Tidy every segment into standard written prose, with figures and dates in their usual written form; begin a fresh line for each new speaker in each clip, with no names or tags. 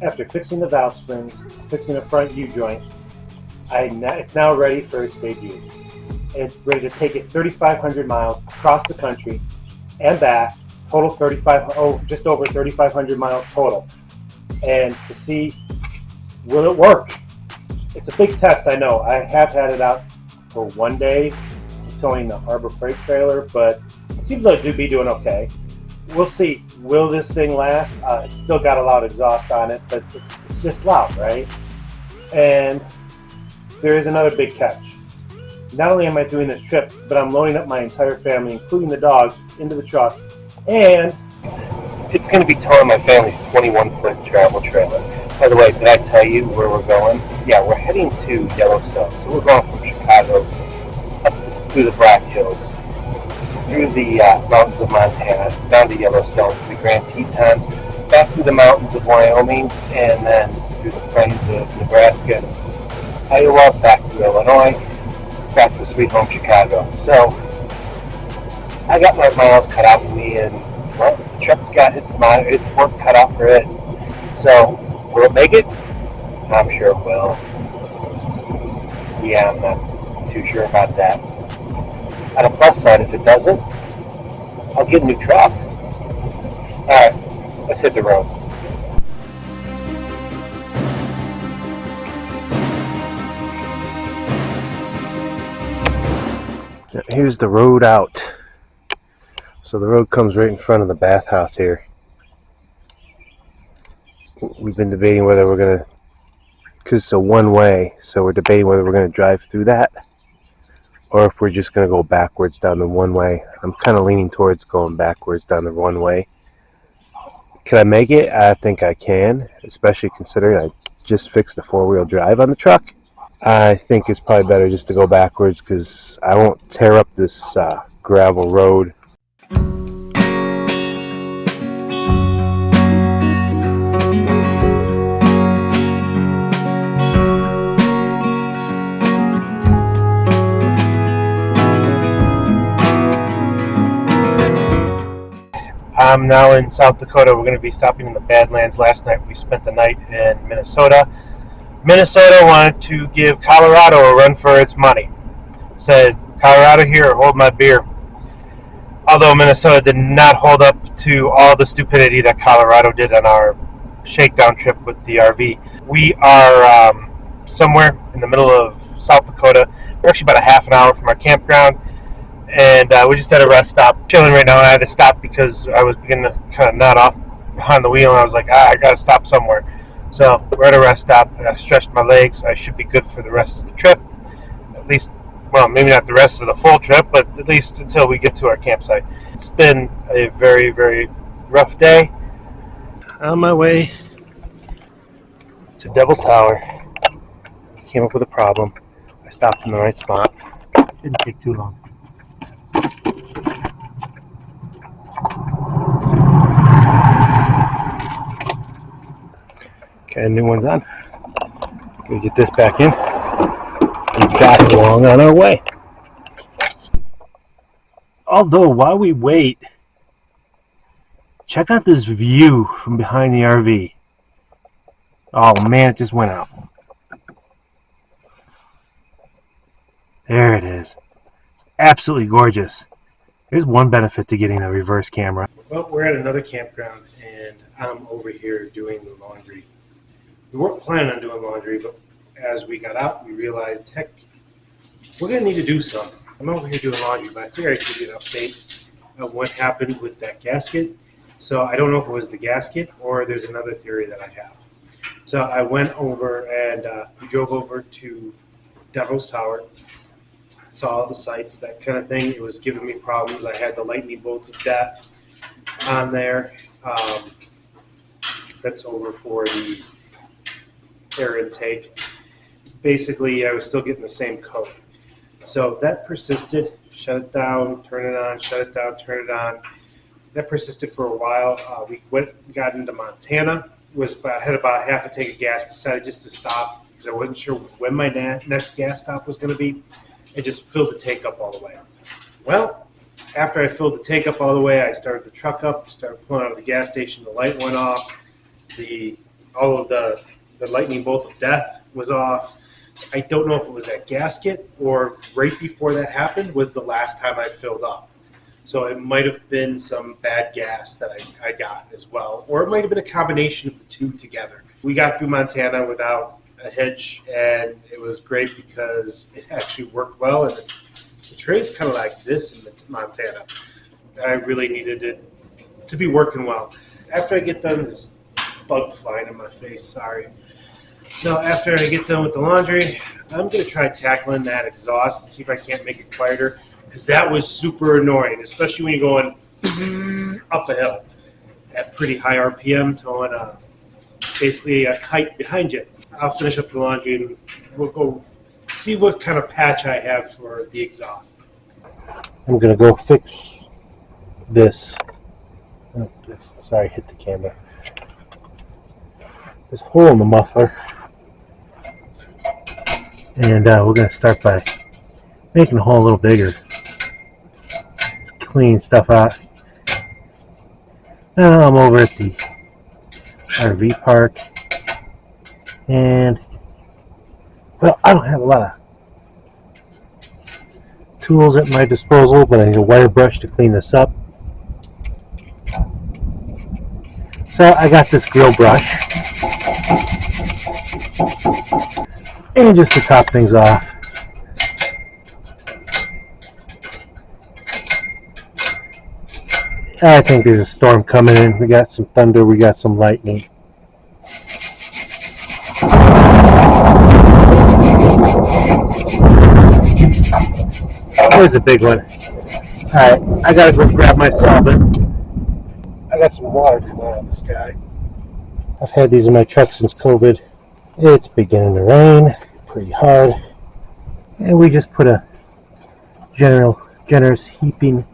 After fixing the valve springs, fixing the front U-joint, it's now ready for its debut. It's ready to take it 3,500 miles across the country and back, total just over 3,500 miles total, and to see will it work. It's a big test, I know. I have had it out for one day towing the Harbor Freight trailer, but it seems like it'd be doing okay. We'll see. Will this thing last? It's still got a lot of exhaust on it, but it's just loud, right? And there is another big catch. Not only am I doing this trip, but I'm loading up my entire family, including the dogs, into the truck, and it's going to be towing my family's 21-foot travel trailer. By the way, did I tell you where we're going? Yeah, we're heading to Yellowstone. So we're going from Chicago up through the Black Hills, through the mountains of Montana, down to Yellowstone, to the Grand Tetons, back through the mountains of Wyoming, and then through the plains of Nebraska, Iowa, back to Illinois, back to sweet home Chicago. So I got my miles cut out for me, and well, the truck's got its work cut out for it. So will it make it? I'm sure it will. Yeah, I'm not too sure about that. On the plus side, if it doesn't, I'll get a new truck. Alright, let's hit the road. Here's the road out. So the road comes right in front of the bathhouse here. We've been debating whether we're going to, because it's a one-way, so we're debating whether we're going to drive through that or if we're just going to go backwards down the one-way. I'm kind of leaning towards going backwards down the one-way. Can I make it? I think I can, especially considering I just fixed the four-wheel drive on the truck. I think it's probably better just to go backwards because I won't tear up this gravel road. I'm now in South Dakota. We're going to be stopping in the Badlands. Last night we spent the night in Minnesota. Minnesota wanted to give Colorado a run for its money. Said, Colorado, here, hold my beer. Although Minnesota did not hold up to all the stupidity that Colorado did on our shakedown trip with the RV. We are somewhere in the middle of South Dakota. We're actually about a half an hour from our campground. And we just had a rest stop. Chilling right now. I had to stop because I was beginning to kind of nod off behind the wheel, and I was like, I got to stop somewhere. So we're at a rest stop. I stretched my legs. I should be good for the rest of the trip. At least, well, maybe not the rest of the full trip, but at least until we get to our campsite. It's been a very, very rough day. On my way to Devil's Tower. Came up with a problem. I stopped in the right spot. Didn't take too long. Okay, new one's on. Gonna get this back in. Keep back along on our way. Although, while we wait, check out this view from behind the RV. Oh man, it just went out. There it is. It's absolutely gorgeous. There's one benefit to getting a reverse camera. Well, we're at another campground, and I'm over here doing the laundry. We weren't planning on doing laundry, but as we got out, we realized, heck, we're going to need to do something. I'm over here doing laundry, but I figured I'd give you an update of what happened with that gasket. So I don't know if it was the gasket or there's another theory that I have. So I went over and we drove over to Devil's Tower, saw the sights, that kind of thing. It was giving me problems. I had the lightning bolt of death on there. That's over for the air intake. Basically, I was still getting the same code. So that persisted. Shut it down, turn it on, shut it down, turn it on. That persisted for a while. We got into Montana. Had about half a tank of gas. Decided just to stop because I wasn't sure when my next gas stop was going to be. I just filled the tank up all the way. Well, after I filled the tank up all the way, I started the truck up, started pulling out of the gas station. The light went off. The all of the lightning bolt of death was off. I don't know if it was that gasket or right before that happened was the last time I filled up. So it might have been some bad gas that I got as well, or it might have been a combination of the two together. We got through Montana without a hitch, and it was great because it actually worked well, and the train's kind of like this in Montana. I really needed it to be working well. After I get done, this bug flying in my face, sorry. So after I get done with the laundry, I'm going to try tackling that exhaust and see if I can't make it quieter, because that was super annoying, especially when you're going up a hill at pretty high RPM, towing basically a kite behind you. I'll finish up the laundry and we'll go see what kind of patch I have for the exhaust. I'm going to go fix this. Oh, sorry, hit the camera. This hole in the muffler. And we're going to start by making the hole a little bigger. Clean stuff out. Now I'm over at the RV park. And, well, I don't have a lot of tools at my disposal, but I need a wire brush to clean this up. So I got this grill brush. And just to top things off, I think there's a storm coming in. We got some thunder, we got some lightning. There's a big one. Alright, I gotta go grab my solvent. I got some water coming out of the sky. I've had these in my truck since COVID. It's beginning to rain pretty hard. And we just put a generous heaping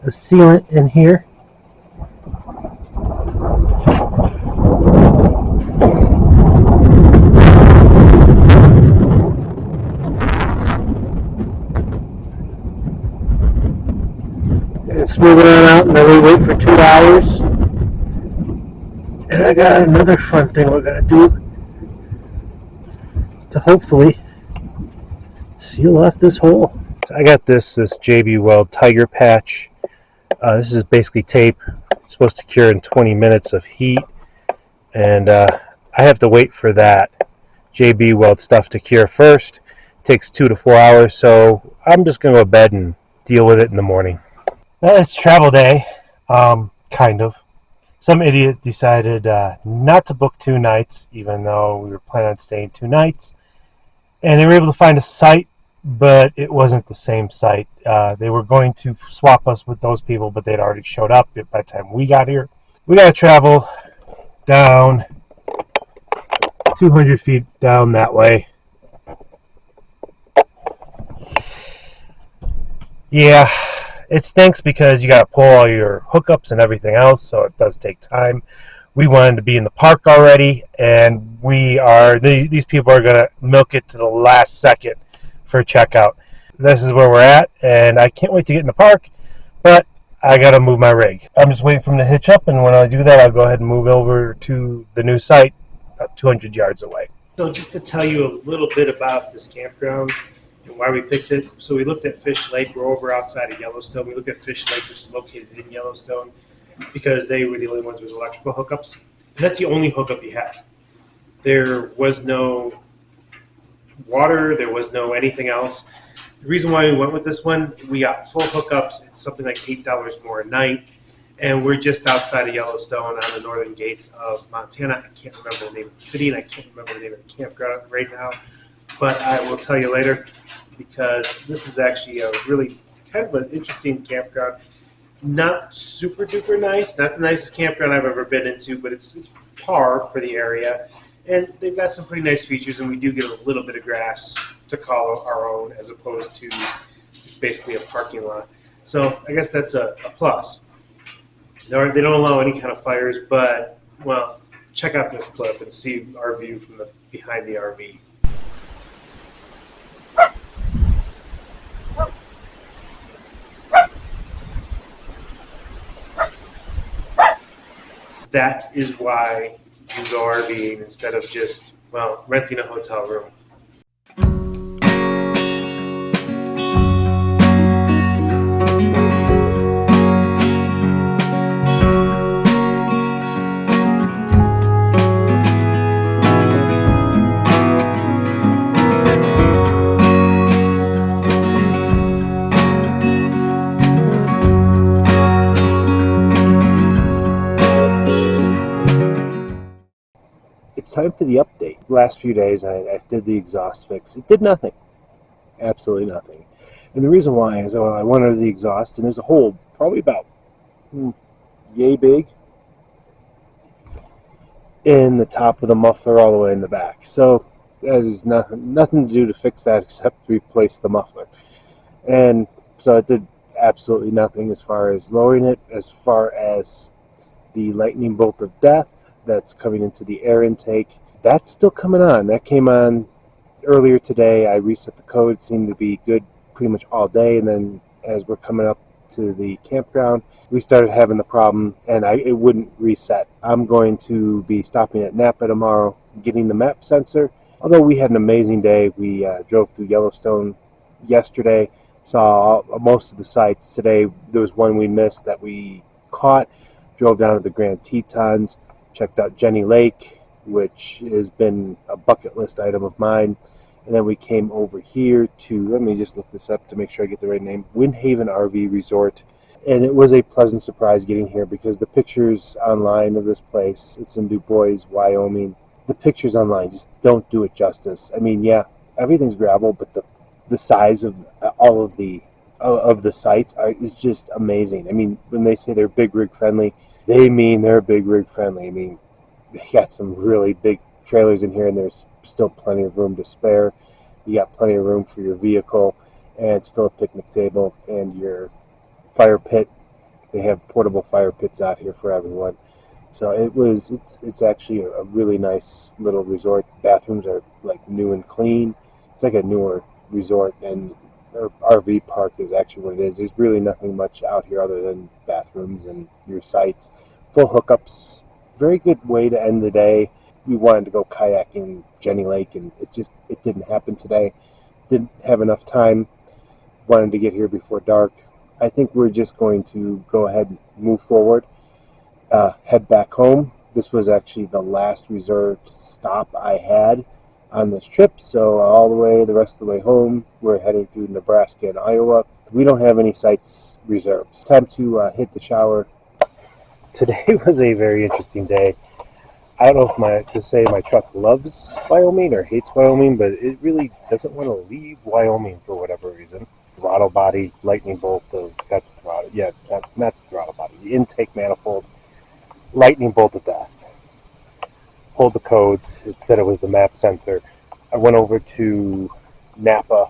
of sealant in here. And smooth it on out, and then we wait for 2 hours. And I got another fun thing we're going to do to hopefully seal off this hole. I got this JB Weld Tiger patch. This is basically tape. It's supposed to cure in 20 minutes of heat, and I have to wait for that JB Weld stuff to cure first. It takes 2 to 4 hours, so I'm just going to go to bed and deal with it in the morning. Well, it's travel day, kind of. Some idiot decided not to book 2 nights, even though we were planning on staying 2 nights. And they were able to find a site, but it wasn't the same site. They were going to swap us with those people, but they'd already showed up by the time we got here. We got to travel down 200 feet down that way. Yeah, it stinks because you got to pull all your hookups and everything else, so it does take time. We wanted to be in the park already, and these people are going to milk it to the last second for checkout. This is where we're at, and I can't wait to get in the park, but I got to move my rig. I'm just waiting for them to hitch up, and when I do that, I'll go ahead and move over to the new site about 200 yards away. So just to tell you a little bit about this campground and why we picked it. So we looked at Fish Lake. We're over outside of Yellowstone. We looked at Fish Lake, which is located in Yellowstone, because they were the only ones with electrical hookups. And that's the only hookup you had. There was no water. There was no anything else. The reason why we went with this one, we got full hookups. It's something like $8 more a night. And we're just outside of Yellowstone on the northern gates of Montana. I can't remember the name of the city, and I can't remember the name of the campground right now. But I will tell you later, because this is actually a really kind of an interesting campground. Not super duper nice, not the nicest campground I've ever been into, but it's par for the area. And they've got some pretty nice features, and we do get a little bit of grass to call our own, as opposed to just basically a parking lot. So I guess that's a plus. They don't allow any kind of fires, but, well, check out this clip and see our view from behind the RV. That is why you go RVing instead of just, well, renting a hotel room. It's time for the update. The last few days I did the exhaust fix. It did nothing. Absolutely nothing. And the reason why is I went under the exhaust and there's a hole probably about yay big in the top of the muffler all the way in the back. So there's nothing to do to fix that except replace the muffler. And so it did absolutely nothing as far as lowering it, as far as the lightning bolt of death that's coming into the air intake. That's still coming on. That came on earlier today. I reset the code. It seemed to be good pretty much all day, and then as we're coming up to the campground, we started having the problem, and it wouldn't reset. I'm going to be stopping at Napa tomorrow, getting the map sensor. Although we had an amazing day. We drove through Yellowstone yesterday, saw most of the sites. Today there was one we missed that we caught, drove down to the Grand Tetons, checked out Jenny Lake, which has been a bucket list item of mine. And then we came over here to, let me just look this up to make sure I get the right name, Windhaven RV Resort. And it was a pleasant surprise getting here because the pictures online of this place, it's in Du Bois, Wyoming. The pictures online just don't do it justice. I mean, yeah, everything's gravel, but the size of all of the sites is just amazing. I mean, when they say they're big rig friendly, they mean they're big rig friendly. I mean, they got some really big trailers in here, and there's still plenty of room to spare. You got plenty of room for your vehicle, and still a picnic table and your fire pit. They have portable fire pits out here for everyone. So it's actually a really nice little resort. Bathrooms are like new and clean. It's like a newer resort, and or RV park is actually what it is. There's really nothing much out here other than bathrooms and your sites. Full hookups. Very good way to end the day. We wanted to go kayaking Jenny Lake, and it didn't happen today. Didn't have enough time. Wanted to get here before dark. I think we're just going to go ahead and move forward. Head back home. This was actually the last reserved stop I had on this trip, so the rest of the way home, we're heading through Nebraska and Iowa. We don't have any sites reserved. It's time to hit the shower. Today was a very interesting day. I don't know if my truck loves Wyoming or hates Wyoming, but it really doesn't want to leave Wyoming for whatever reason. Throttle body, lightning bolt, not the throttle body, the intake manifold, lightning bolt of death. Pulled the codes. It said it was the map sensor. I went over to Napa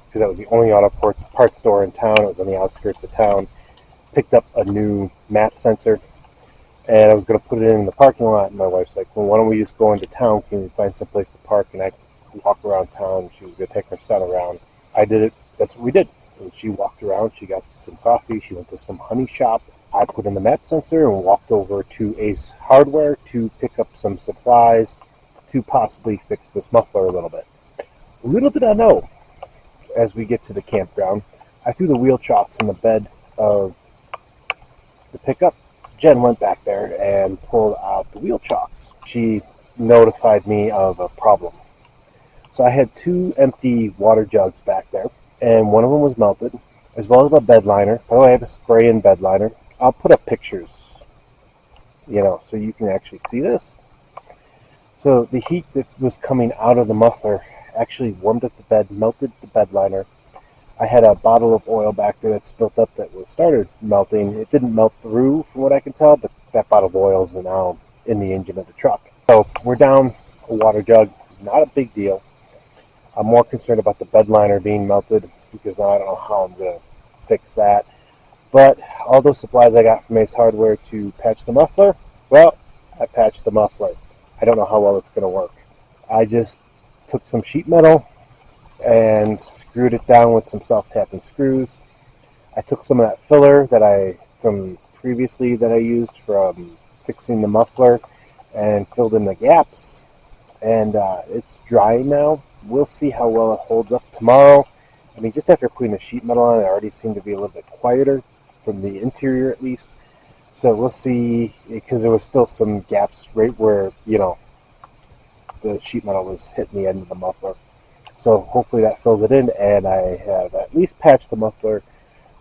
because that was the only auto parts store in town. It was on the outskirts of town. Picked up a new map sensor, and I was going to put it in the parking lot. And my wife's like, "Well, why don't we just go into town? Can we find some place to park?" And I walk around town. She was going to take her son around. I did it. That's what we did. And she walked around. She got some coffee. She went to some honey shop. I put in the map sensor and walked over to Ace Hardware to pick up some supplies to possibly fix this muffler a little bit. Little did I know, as we get to the campground, I threw the wheel chocks in the bed of the pickup. Jen went back there and pulled out the wheel chocks. She notified me of a problem. So I had 2 empty water jugs back there, and one of them was melted, as well as a bed liner. By the way, I have a spray-in bed liner. I'll put up pictures, so you can actually see this. So the heat that was coming out of the muffler actually warmed up the bed, melted the bed liner. I had a bottle of oil back there that spilt up that started melting. It didn't melt through, from what I can tell, but that bottle of oil is now in the engine of the truck. So we're down a water jug. Not a big deal. I'm more concerned about the bed liner being melted because now I don't know how I'm going to fix that. But all those supplies I got from Ace Hardware to patch the muffler, well, I patched the muffler. I don't know how well it's going to work. I just took some sheet metal and screwed it down with some self-tapping screws. I took some of that filler that I used from fixing the muffler, and filled in the gaps, and it's drying now. We'll see how well it holds up tomorrow. I mean, just after putting the sheet metal on, it already seemed to be a little bit quieter from the interior at least. So we'll see, because there was still some gaps right where, the sheet metal was hitting the end of the muffler. So hopefully that fills it in, and I have at least patched the muffler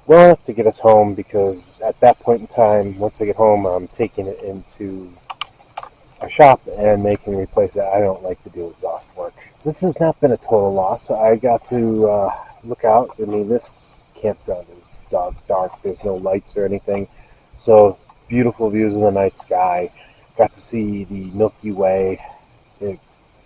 well enough to get us home, because at that point in time, once I get home, I'm taking it into a shop and they can replace it. I don't like to do exhaust work. This has not been a total loss. I got to look out. I mean, this campground is dark. There's no lights or anything. So beautiful views of the night sky. Got to see the Milky Way.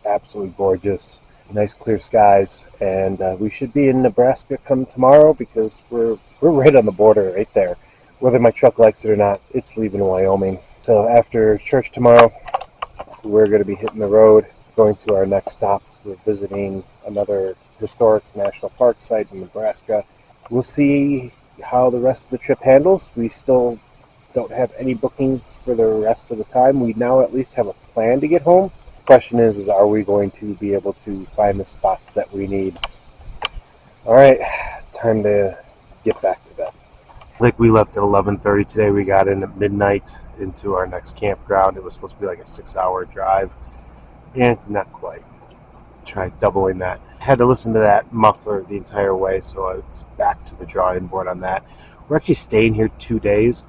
Absolutely gorgeous. Nice clear skies, and we should be in Nebraska come tomorrow, because we're right on the border right there. Whether my truck likes it or not, it's leaving Wyoming. So after church tomorrow, we're going to be hitting the road, going to our next stop. We're visiting another historic national park site in Nebraska. We'll see how the rest of the trip handles. We still don't have any bookings for the rest of the time. We now at least have a plan to get home. Question is are we going to be able to find the spots that we need? All right, time to get back to bed. Like, we left at 11:30 today. We got in at midnight into our next campground. It was supposed to be like a 6-hour drive, and not quite. Tried doubling that. Had to listen to that muffler the entire way, so it's back to the drawing board on that. We're actually staying here 2 days.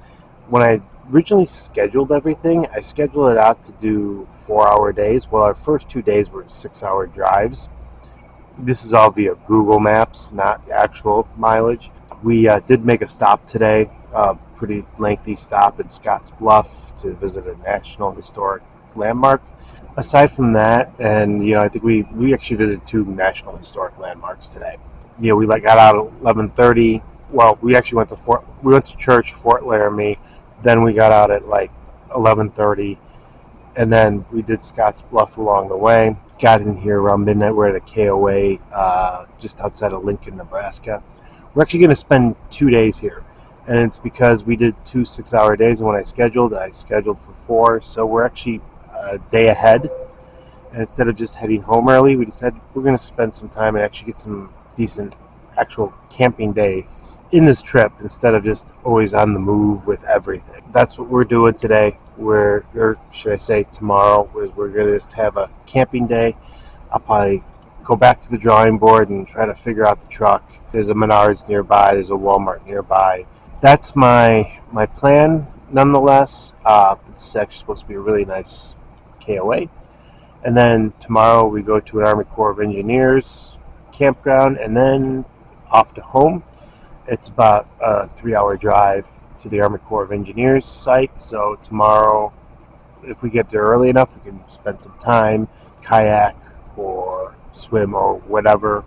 When I originally scheduled everything, I scheduled it out to do 4-hour days. Well, our first 2 days were 6-hour drives. This is all via Google Maps, not actual mileage. We did make a stop today, pretty lengthy stop in Scotts Bluff to visit a National Historic Landmark. Aside from that, and I think we actually visited 2 National Historic Landmarks today. We got out at 11:30. Well, we actually went to church, Fort Laramie. Then we got out at like 11:30, and then we did Scotts Bluff along the way. Got in here around midnight. We're at a KOA just outside of Lincoln, Nebraska. We're actually going to spend 2 days here, and it's because we did 2 6-hour days, and when I scheduled for 4, so we're actually a day ahead. And instead of just heading home early, we decided we're going to spend some time and actually get some decent actual camping days in this trip, instead of just always on the move with everything. That's what we're doing today. Or should I say tomorrow, is we're going to just have a camping day. I'll probably go back to the drawing board and try to figure out the truck. There's a Menards nearby. There's a Walmart nearby. That's my plan, nonetheless. It's actually supposed to be a really nice KOA. And then tomorrow we go to an Army Corps of Engineers campground, and then off to home. It's about a 3-hour drive to the Army Corps of Engineers site. So tomorrow, if we get there early enough, we can spend some time, kayak or swim or whatever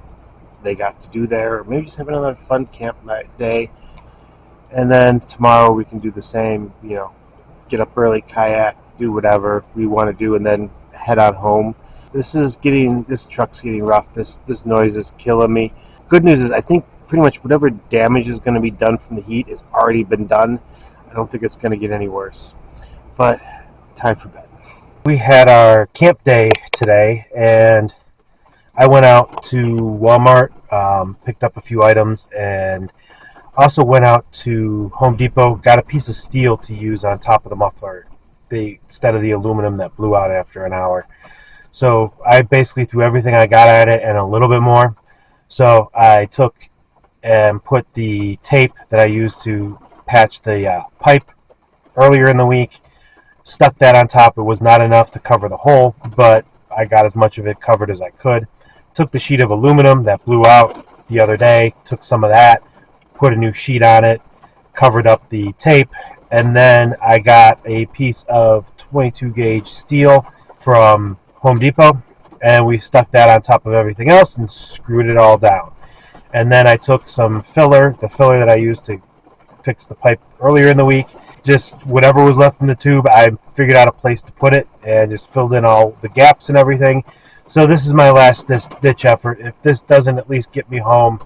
they got to do there, or maybe just have another fun camp night day. And then tomorrow we can do the same, get up early, kayak, do whatever we want to do, and then head on home. This truck's getting rough. This noise is killing me. Good news is I think pretty much whatever damage is going to be done from the heat has already been done. I don't think it's going to get any worse. But time for bed. We had our camp day today, and I went out to Walmart, picked up a few items, and also went out to Home Depot, got a piece of steel to use on top of the muffler, instead of the aluminum that blew out after an hour. So I basically threw everything I got at it and a little bit more. So I took and put the tape that I used to patch the pipe earlier in the week, stuck that on top. It was not enough to cover the hole, but I got as much of it covered as I could. Took the sheet of aluminum that blew out the other day, took some of that, put a new sheet on it, covered up the tape, and then I got a piece of 22 gauge steel from Home Depot, and we stuck that on top of everything else and screwed it all down. And then I took some filler, the filler that I used to fix the pipe earlier in the week, just whatever was left in the tube, I figured out a place to put it and just filled in all the gaps and everything. So this is my last ditch effort. If this doesn't at least get me home,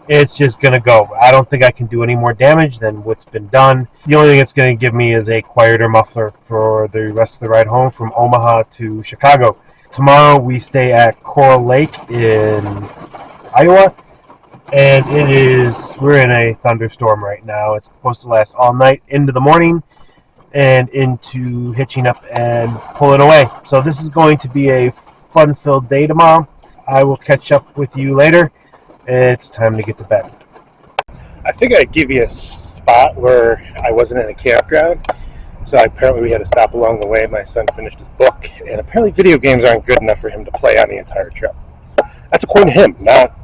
it's just going to go. I don't think I can do any more damage than what's been done. The only thing it's going to give me is a quieter muffler for the rest of the ride home from Omaha to Chicago. Tomorrow we stay at Coral Lake in Iowa, and we're in a thunderstorm right now. It's supposed to last all night into the morning and into hitching up and pulling away. So this is going to be a fun-filled day tomorrow. I will catch up with you later. It's time to get to bed. I think I'd give you a spot where I wasn't in a campground. So apparently we had to stop along the way. My son finished his book, and apparently video games aren't good enough for him to play on the entire trip. That's according to him, not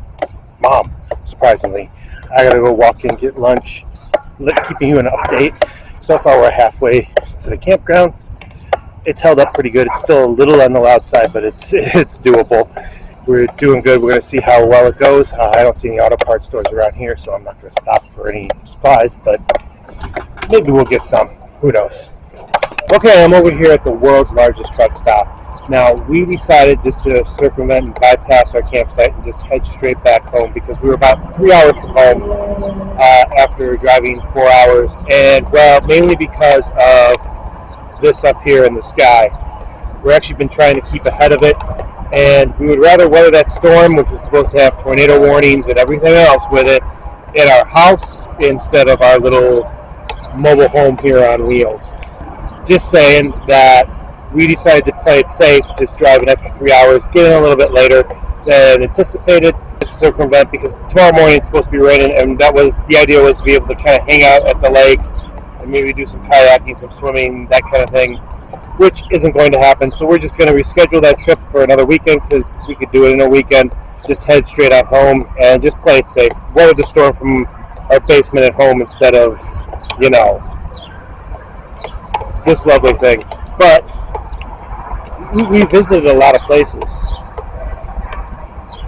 Mom, surprisingly. I gotta go walk in, get lunch, keeping you an update. So far we're halfway to the campground. It's held up pretty good. It's still a little on the loud side, but it's doable. We're doing good. We're going to see how well it goes. I don't see any auto parts stores around here, so I'm not going to stop for any supplies, but maybe we'll get some. Who knows? Okay, I'm over here at the world's largest truck stop. Now, we decided just to circumvent and bypass our campsite and just head straight back home because we were about 3 hours from home after driving 4 hours, and, well, mainly because of this up here in the sky. We've actually been trying to keep ahead of it, and we would rather weather that storm, which is supposed to have tornado warnings and everything else with it, in our house instead of our little mobile home here on wheels. Just saying that we decided to play it safe, just drive an extra 3 hours, get in a little bit later than anticipated, to circumvent, because tomorrow morning it's supposed to be raining, and the idea was to be able to kind of hang out at the lake and maybe do some kayaking, some swimming, that kind of thing, which isn't going to happen. So we're just going to reschedule that trip for another weekend because we could do it in a weekend. Just head straight out home and just play it safe. Weather the storm from our basement at home instead of, this lovely thing. But we visited a lot of places,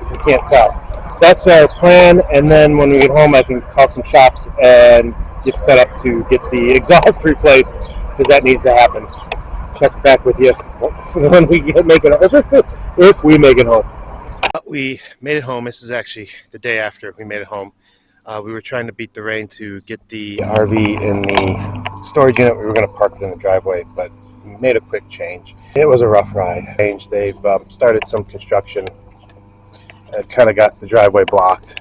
if you can't tell. That's our plan, and then when we get home I can call some shops and get set up to get the exhaust replaced, because that needs to happen. Check back with you when we make it home, if we make it home. We made it home. This is actually the day after we made it home. We were trying to beat the rain to get the RV in the storage unit. We were going to park it in the driveway, but we made a quick change. It was a rough ride. They've started some construction. It kind of got the driveway blocked.